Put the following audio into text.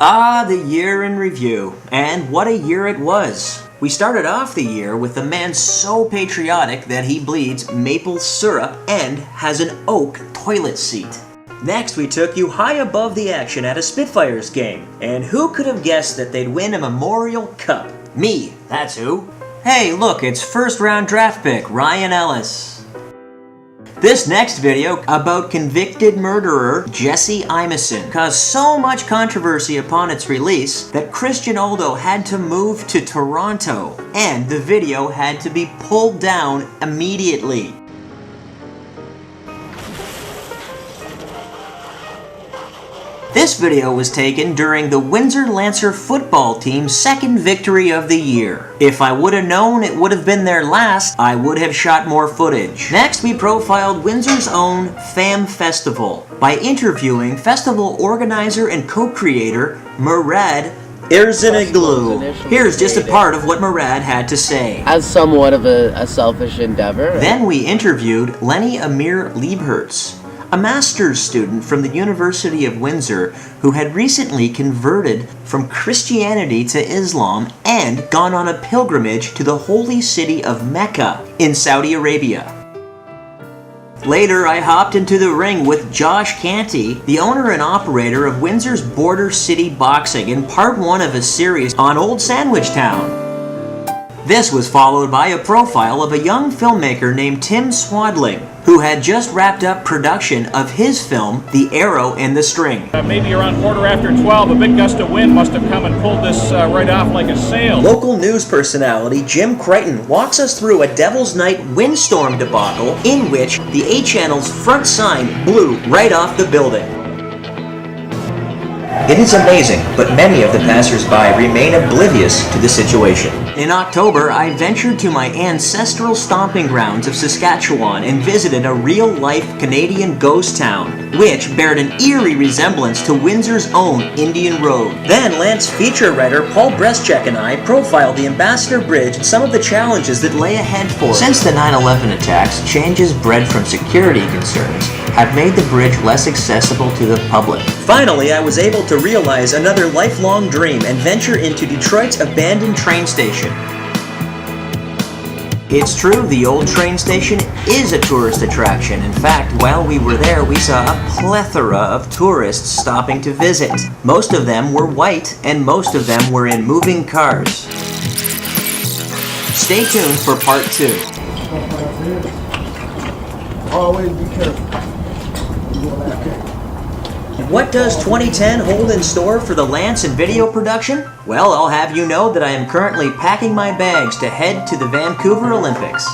Ah, the year in review, and what a year it was. We started off the year with a man so patriotic that he bleeds maple syrup and has an oak toilet seat. Next, we took you high above the action at a Spitfires game, and who could have guessed that they'd win a Memorial Cup? Me, that's who. Hey, look, it's first-round draft pick Ryan Ellis. This next video about convicted murderer Jesse Imeson caused so much controversy upon its release that Christian Aldo had to move to Toronto, and the video had to be pulled down immediately. This video was taken during the Windsor Lancer football team's second victory of the year. If I would have known it would have been their last, I would have shot more footage. Next, we profiled Windsor's own FAM Festival by interviewing festival organizer and co-creator Murad Erzanoglu. Here's just a part of what Murad had to say. As somewhat of a selfish endeavor. Then we interviewed Lenny Amir Liebhertz, a master's student from the University of Windsor who had recently converted from Christianity to Islam and gone on a pilgrimage to the holy city of Mecca in Saudi Arabia. Later, I hopped into the ring with Josh Canty, the owner and operator of Windsor's Border City Boxing, in part one of a series on Old Sandwich Town. This was followed by a profile of a young filmmaker named Tim Swadling, who had just wrapped up production of his film, The Arrow and the String. Maybe around 12:15, a big gust of wind must have come and pulled this right off like a sail. Local news personality Jim Crichton walks us through a Devil's Night windstorm debacle in which the A Channel's front sign blew right off the building. It is amazing, but many of the passers-by remain oblivious to the situation. In October, I ventured to my ancestral stomping grounds of Saskatchewan and visited a real-life Canadian ghost town, which bared an eerie resemblance to Windsor's own Indian Road. Then Lance feature writer Paul Breschek and I profiled the Ambassador Bridge and some of the challenges that lay ahead for it. Since the 9/11 attacks, changes bred from security concerns have made the bridge less accessible to the public. Finally, I was able to realize another lifelong dream and venture into Detroit's abandoned train station. It's true, the old train station is a tourist attraction. In fact, while we were there, we saw a plethora of tourists stopping to visit. Most of them were white, and most of them were in moving cars. Stay tuned for part 2. Always be careful. What does 2010 hold in store for the Lance and video production? Well, I'll have you know that I am currently packing my bags to head to the Vancouver Olympics.